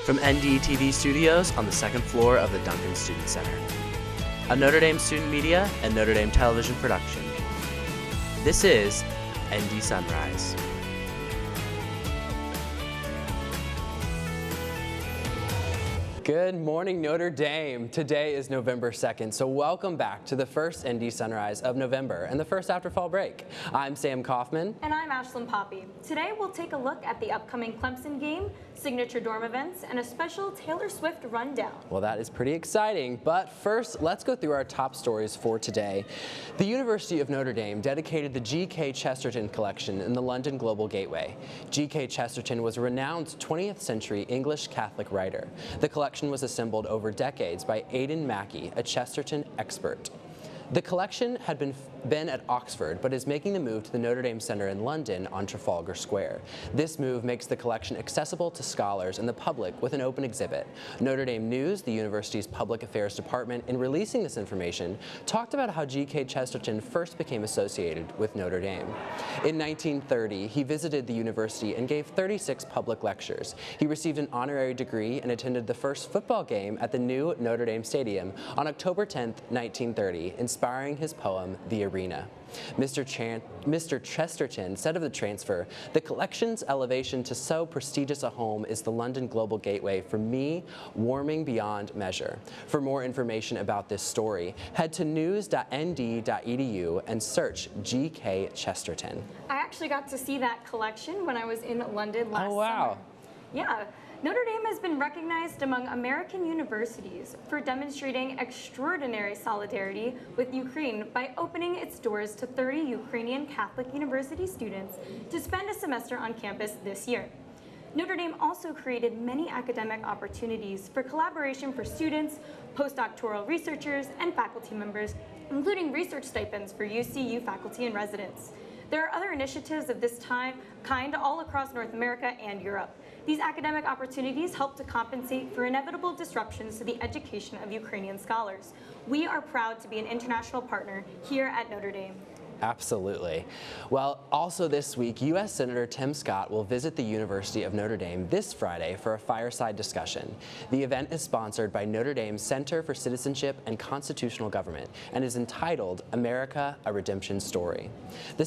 from NDTV studios on the second floor of the Duncan Student Center. A Notre Dame student media and Notre Dame television production. This is ND Sunrise. Good morning, Notre Dame. Today is November 2nd, so welcome back to the first ND Sunrise of November and the first after fall break. I'm Sam Coffman. And I'm Ashlyn Poppe. Today we'll take a look at the upcoming Clemson game, signature dorm events, and a special Taylor Swift rundown. Well, that is pretty exciting, but first, let's go through our top stories for today. The University of Notre Dame dedicated the G.K. Chesterton collection in the London Global Gateway. G.K. Chesterton was a renowned 20th century English Catholic writer. The collection was assembled over decades by Aidan Mackey, a Chesterton expert. The collection had been at Oxford, but is making the move to the Notre Dame Center in London on Trafalgar Square. This move makes the collection accessible to scholars and the public with an open exhibit. Notre Dame News, the university's public affairs department, in releasing this information, talked about how G.K. Chesterton first became associated with Notre Dame. In 1930, he visited the university and gave 36 public lectures. He received an honorary degree and attended the first football game at the new Notre Dame Stadium on October 10, 1930, inspiring his poem, The Arena. Mr. Chesterton said of the transfer, "The collection's elevation to so prestigious a home is the London Global Gateway for me, warming beyond measure." For more information about this story, head to news.nd.edu and search G.K. Chesterton. I actually got to see that collection when I was in London last Oh, wow. summer. Yeah. Notre Dame has been recognized among American universities for demonstrating extraordinary solidarity with Ukraine by opening its doors to 30 Ukrainian Catholic university students to spend a semester on campus this year. Notre Dame also created many academic opportunities for collaboration for students, postdoctoral researchers, and faculty members, including research stipends for UCU faculty and residents. There are other initiatives of this kind all across North America and Europe. These academic opportunities help to compensate for inevitable disruptions to the education of Ukrainian scholars. We are proud to be an international partner here at Notre Dame. Absolutely. Well, also this week, U.S. Senator Tim Scott will visit the University of Notre Dame this Friday for a fireside discussion. The event is sponsored by Notre Dame's Center for Citizenship and Constitutional Government and is entitled America, a Redemption Story. The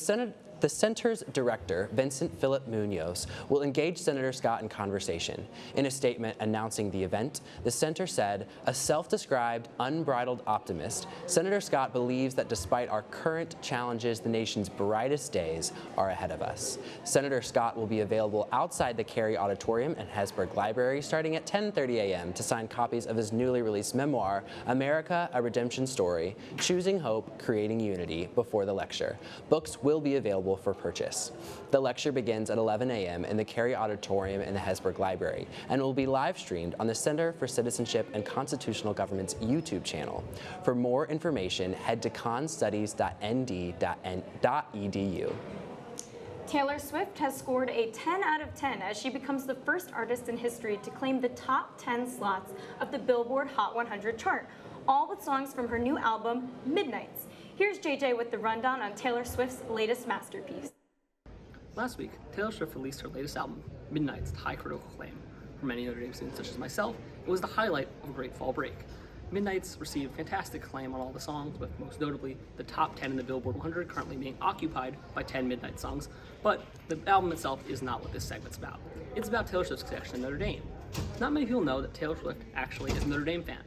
center's director, Vincent Philip Munoz, will engage Senator Scott in conversation. In a statement announcing the event, the center said, "A self-described, unbridled optimist, Senator Scott believes that despite our current challenges, the nation's brightest days are ahead of us." Senator Scott will be available outside the Carey Auditorium and Hesburgh Library starting at 10:30 a.m. to sign copies of his newly released memoir, America, a Redemption Story, Choosing Hope, Creating Unity, before the lecture. Books will be available for purchase. The lecture begins at 11 a.m. in the Carey Auditorium in the Hesburgh Library and will be live streamed on the Center for Citizenship and Constitutional Government's YouTube channel. For more information, head to constudies.nd.edu. Taylor Swift has scored a 10 out of 10 as she becomes the first artist in history to claim the top 10 slots of the Billboard Hot 100 chart, all with songs from her new album, Midnights. Here's JJ with the rundown on Taylor Swift's latest masterpiece. Last week, Taylor Swift released her latest album, Midnights, to high critical acclaim. For many Notre Dame students such as myself, it was the highlight of a great fall break. Midnights received fantastic acclaim on all the songs, with most notably the top 10 in the Billboard 100 currently being occupied by 10 Midnight songs, but the album itself is not what this segment's about. It's about Taylor Swift's connection to Notre Dame. Not many people know that Taylor Swift actually is a Notre Dame fan.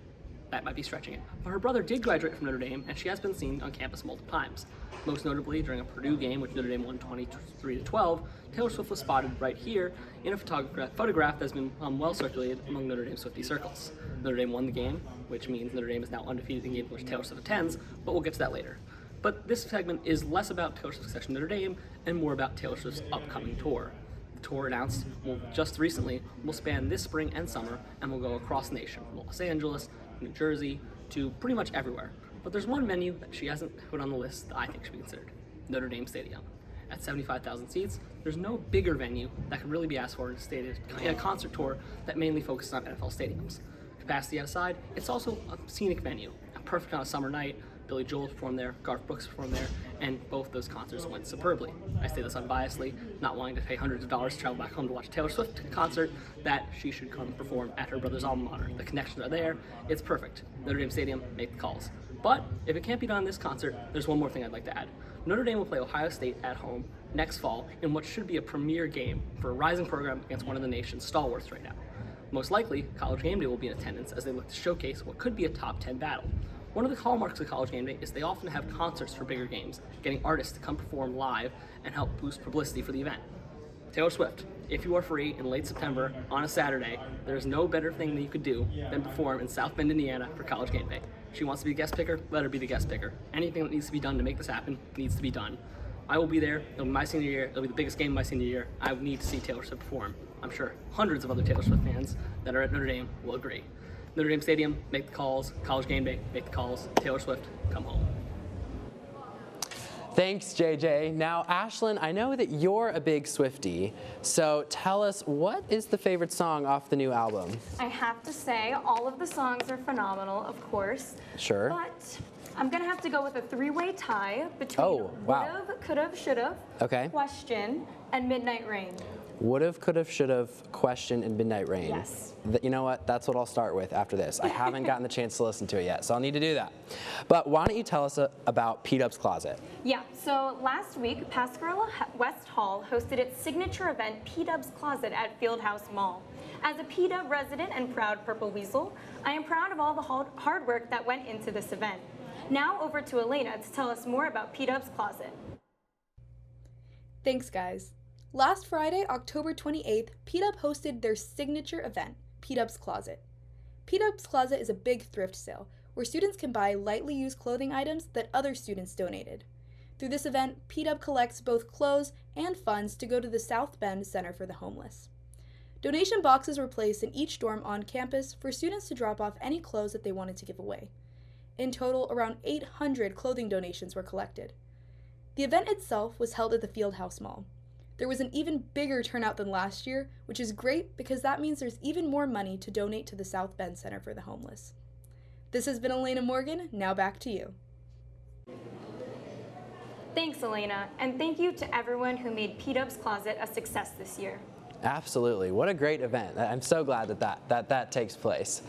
That might be stretching it, but her brother did graduate from Notre Dame, and she has been seen on campus multiple times. Most notably, during a Purdue game, which Notre Dame won 23-12, Taylor Swift was spotted right here in a photograph that's been well circulated among Notre Dame Swiftie circles. Notre Dame won the game, which means Notre Dame is now undefeated in games in which Taylor Swift attends, but we'll get to that later. But this segment is less about Taylor Swift's connection to Notre Dame and more about Taylor Swift's upcoming tour. The tour announced just recently will span this spring and summer and will go across the nation, from Los Angeles, New Jersey, to pretty much everywhere. But there's one venue that she hasn't put on the list that I think should be considered: Notre Dame Stadium. At 75,000 seats, there's no bigger venue that could really be asked for in a concert tour that mainly focuses on NFL stadiums. Capacity aside, it's also a scenic venue, perfect on a summer night, Billy Joel performed there, Garth Brooks performed there, and both those concerts went superbly. I say this unbiasedly, not wanting to pay hundreds of dollars to travel back home to watch a Taylor Swift concert, that she should come perform at her brother's alma mater. The connections are there, it's perfect. Notre Dame Stadium, make the calls. But if it can't be done in this concert, there's one more thing I'd like to add. Notre Dame will play Ohio State at home next fall in what should be a premier game for a rising program against one of the nation's stalwarts right now. Most likely, College Game Day will be in attendance as they look to showcase what could be a top 10 battle. One of the hallmarks of College Game Day is they often have concerts for bigger games, getting artists to come perform live and help boost publicity for the event. Taylor Swift, if you are free in late September on a Saturday, there's no better thing that you could do than perform in South Bend, Indiana for College Game Day. She wants to be a guest picker, let her be the guest picker. Anything that needs to be done to make this happen needs to be done. I will be there. It'll be my senior year. It'll be the biggest game of my senior year. I need to see Taylor Swift perform. I'm sure hundreds of other Taylor Swift fans that are at Notre Dame will agree. Notre Dame Stadium, make the calls. College Game Day, make the calls. Taylor Swift, come home. Thanks, JJ. Now, Ashlyn, I know that you're a big Swiftie, so tell us, what is the favorite song off the new album? I have to say, all of the songs are phenomenal, of course. Sure. But I'm going to have to go with a three-way tie between Would've, Could've, Should've, Okay. Question, and Midnight Rain. Would've, could've, should've, question, and Midnight Rain. Yes. You know what? That's what I'll start with after this. I haven't gotten the chance to listen to it yet, so I'll need to do that. But why don't you tell us about P-Dub's Closet? Yeah, so last week, Pascarella West Hall hosted its signature event, P-Dub's Closet at Fieldhouse Mall. As a P-Dub resident and proud Purple Weasel, I am proud of all the hard work that went into this event. Now over to Elena to tell us more about P-Dub's Closet. Thanks, guys. Last Friday, October 28th, P-Dub hosted their signature event, P-Dub's Closet. P-Dub's Closet is a big thrift sale where students can buy lightly used clothing items that other students donated. Through this event, P-Dub collects both clothes and funds to go to the South Bend Center for the Homeless. Donation boxes were placed in each dorm on campus for students to drop off any clothes that they wanted to give away. In total, around 800 clothing donations were collected. The event itself was held at the Fieldhouse Mall. There was an even bigger turnout than last year, which is great because that means there's even more money to donate to the South Bend Center for the Homeless. This has been Elena Morgan, now back to you. Thanks, Elena, and thank you to everyone who made P-Dub's Closet a success this year. Absolutely. What a great event. I'm so glad that takes place.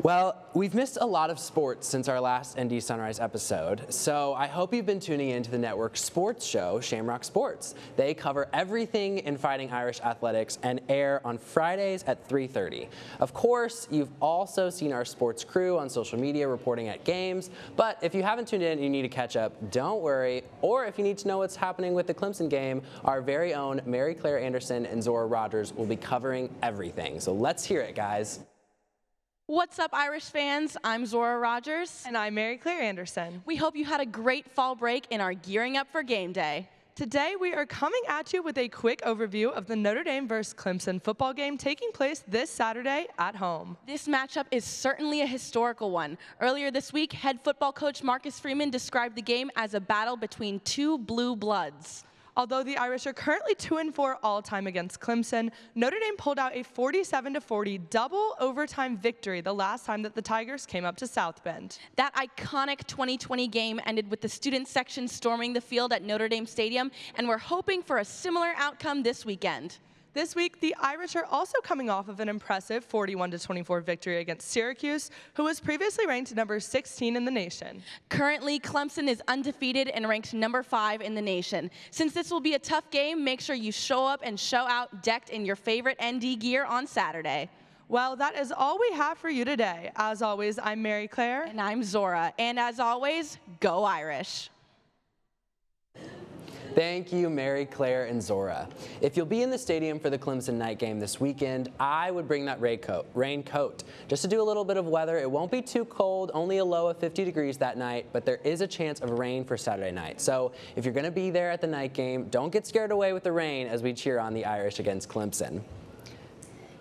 Well, we've missed a lot of sports since our last ND Sunrise episode, so I hope you've been tuning in to the network's sports show, Shamrock Sports. They cover everything in Fighting Irish athletics and air on Fridays at 3:30. Of course, you've also seen our sports crew on social media reporting at games, but if you haven't tuned in and you need to catch up, don't worry. Or if you need to know what's happening with the Clemson game, our very own Mary Claire Anderson and Zora Rogers will be covering everything. So let's hear it, guys. What's up, Irish fans? I'm Zora Rogers. And I'm Mary Claire Anderson. We hope you had a great fall break and are gearing up for game day. Today, we are coming at you with a quick overview of the Notre Dame vs. Clemson football game taking place this Saturday at home. This matchup is certainly a historical one. Earlier this week, head football coach Marcus Freeman described the game as a battle between two blue bloods. Although the Irish are currently 2-4 all-time against Clemson, Notre Dame pulled out a 47-40 double overtime victory the last time that the Tigers came up to South Bend. That iconic 2020 game ended with the student section storming the field at Notre Dame Stadium, and we're hoping for a similar outcome this weekend. This week, the Irish are also coming off of an impressive 41-24 victory against Syracuse, who was previously ranked number 16 in the nation. Currently, Clemson is undefeated and ranked number 5 in the nation. Since this will be a tough game, make sure you show up and show out decked in your favorite ND gear on Saturday. Well, that is all we have for you today. As always, I'm Mary Claire. And I'm Zora. And as always, go Irish. Thank you, Mary Claire and Zora. If you'll be in the stadium for the Clemson night game this weekend, I would bring that raincoat. Just to do a little bit of weather, it won't be too cold, only a low of 50 degrees that night, but there is a chance of rain for Saturday night. So if you're going to be there at the night game, don't get scared away with the rain as we cheer on the Irish against Clemson.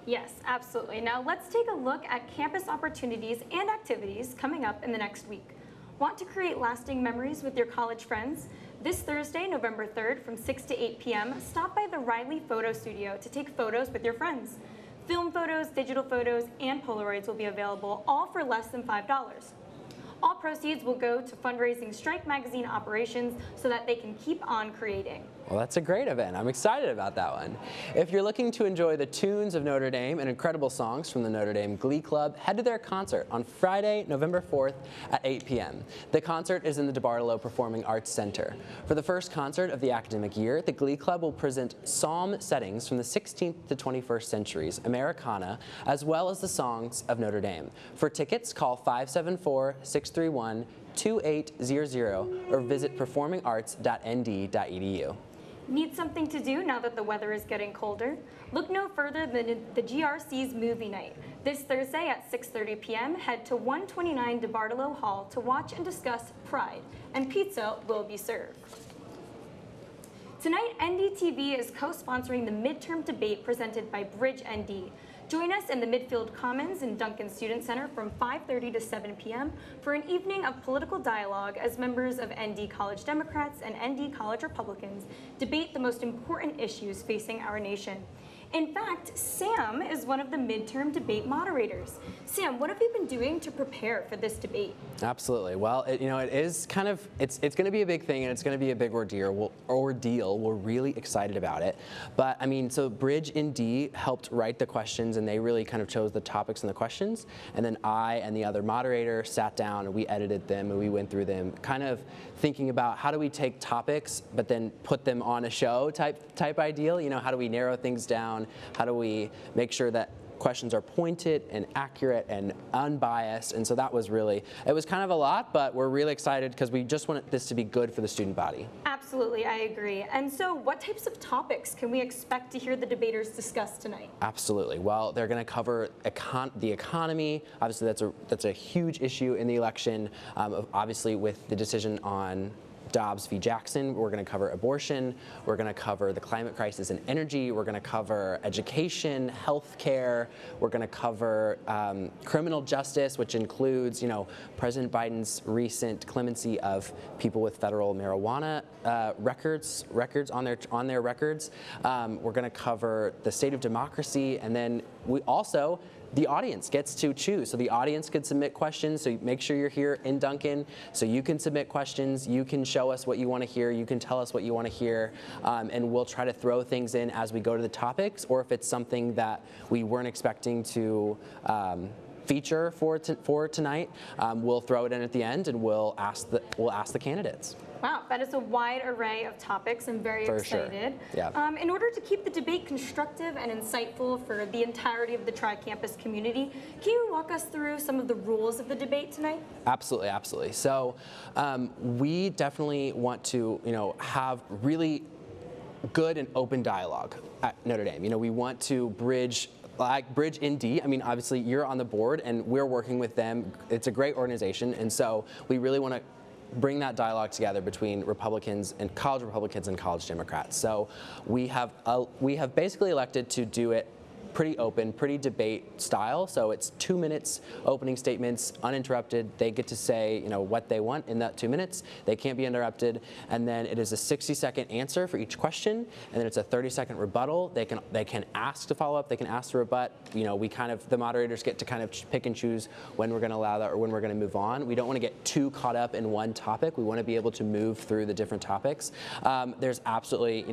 Yes, absolutely. Now let's take a look at campus opportunities and activities coming up in the next week. Want to create lasting memories with your college friends? This Thursday, November 3rd, from 6 to 8 p.m., stop by the Riley Photo Studio to take photos with your friends. Film photos, digital photos, and Polaroids will be available, all for less than $5. All proceeds will go to fundraising Strike Magazine operations so that they can keep on creating. Well, that's a great event. I'm excited about that one. If you're looking to enjoy the tunes of Notre Dame and incredible songs from the Notre Dame Glee Club, head to their concert on Friday, November 4th at 8 p.m. The concert is in the DeBartolo Performing Arts Center. For the first concert of the academic year, the Glee Club will present psalm settings from the 16th to 21st centuries, Americana, as well as the songs of Notre Dame. For tickets, call 574-631-2800 or visit performingarts.nd.edu. Need something to do now that the weather is getting colder? Look no further than the GRC's movie night. This Thursday at 6:30 p.m., head to 129 DeBartolo Hall to watch and discuss Pride, and pizza will be served. Tonight, NDTV is co-sponsoring the midterm debate presented by Bridge ND. Join us in the Midfield Commons in Duncan Student Center from 5:30 to 7 p.m. for an evening of political dialogue as members of ND College Democrats and ND College Republicans debate the most important issues facing our nation. In fact, Sam is one of the midterm debate moderators. Sam, what have you been doing to prepare for this debate? Absolutely. Well, it is kind of, it's going to be a big thing, and it's going to be a big ordeal. We're really excited about it. But I mean, so Bridge ND helped write the questions, and they really kind of chose the topics and the questions. And then I and the other moderator sat down and we edited them and we went through them, kind of thinking about how do we take topics but then put them on a show type ideal. You know, how do we narrow things down? How do we make sure that questions are pointed and accurate and unbiased? And so that was really, it was kind of a lot, but we're really excited because we just want this to be good for the student body. Absolutely, I agree. And so what types of topics can we expect to hear the debaters discuss tonight? Absolutely. Well, they're going to cover the economy. Obviously, that's a huge issue in the election, obviously with the decision on Dobbs v. Jackson. We're going to cover abortion. We're going to cover the climate crisis and energy. We're going to cover education, health care. We're going to cover criminal justice, which includes, President Biden's recent clemency of people with federal marijuana records on their records. We're going to cover the state of democracy, and then the audience gets to choose. So the audience could submit questions, so make sure you're here in Duncan so you can submit questions, you can show us what you want to hear, you can tell us what you want to hear, and we'll try to throw things in as we go to the topics, or if it's something that we weren't expecting to feature for tonight, we'll throw it in at the end and we'll ask the candidates. Wow, that is a wide array of topics. I'm very excited. Sure. Yeah. In order to keep the debate constructive and insightful for the entirety of the Tri-Campus community, can you walk us through some of the rules of the debate tonight? Absolutely, absolutely. So we definitely want to, have really good and open dialogue at Notre Dame. We want to bridge ND. I mean, obviously you're on the board and we're working with them. It's a great organization, and so we really want to bring that dialogue together between Republicans and college Democrats. So we have basically elected to do it pretty open, pretty debate style. So it's 2 minutes opening statements, uninterrupted. They get to say, what they want in that 2 minutes. They can't be interrupted. And then it is a 60-second answer for each question. And then it's a 30-second rebuttal. They can ask to follow up. They can ask to rebut. The moderators get to kind of pick and choose when we're going to allow that or when we're going to move on. We don't want to get too caught up in one topic. We want to be able to move through the different topics. There's absolutely,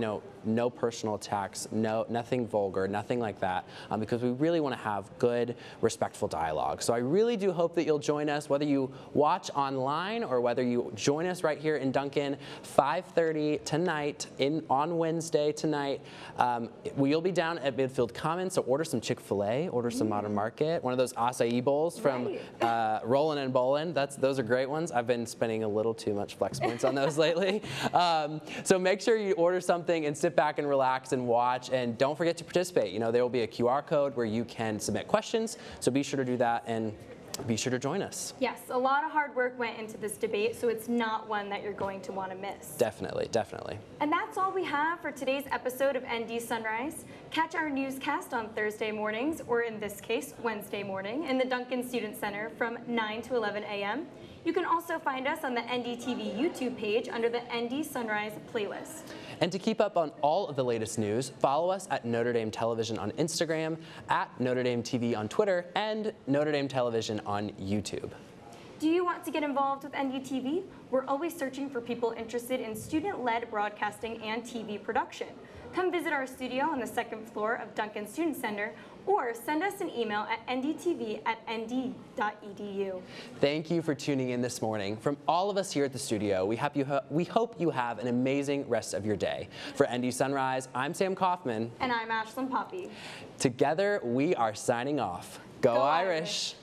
no personal attacks, nothing vulgar, nothing like that. Because we really want to have good, respectful dialogue. So I really do hope that you'll join us, whether you watch online or whether you join us right here in Duncan, 5:30 tonight, on Wednesday tonight. We'll be down at Midfield Commons, so order some Chick-fil-A, order some Modern Market, one of those acai bowls from Rollin' and Bowlin'. Those are great ones. I've been spending a little too much flex points on those lately. So make sure you order something and sit back and relax and watch, and don't forget to participate. There will be a QR code where you can submit questions, so be sure to do that and be sure to join us. Yes, a lot of hard work went into this debate, so it's not one that you're going to want to miss. Definitely, definitely. And that's all we have for today's episode of ND Sunrise. Catch our newscast on Thursday mornings, or in this case, Wednesday morning, in the Duncan Student Center from 9 to 11 a.m. You can also find us on the NDTV YouTube page under the ND Sunrise playlist. And to keep up on all of the latest news, follow us at Notre Dame Television on Instagram, at Notre Dame TV on Twitter, and Notre Dame Television on YouTube. Do you want to get involved with NDTV? We're always searching for people interested in student-led broadcasting and TV production. Come visit our studio on the second floor of Duncan Student Center or send us an email at ndtv@nd.edu. Thank you for tuning in this morning. From all of us here at the studio, we hope you have an amazing rest of your day. For ND Sunrise, I'm Sam Coffman. And I'm Ashlyn Poppe. Together, we are signing off. Go Irish!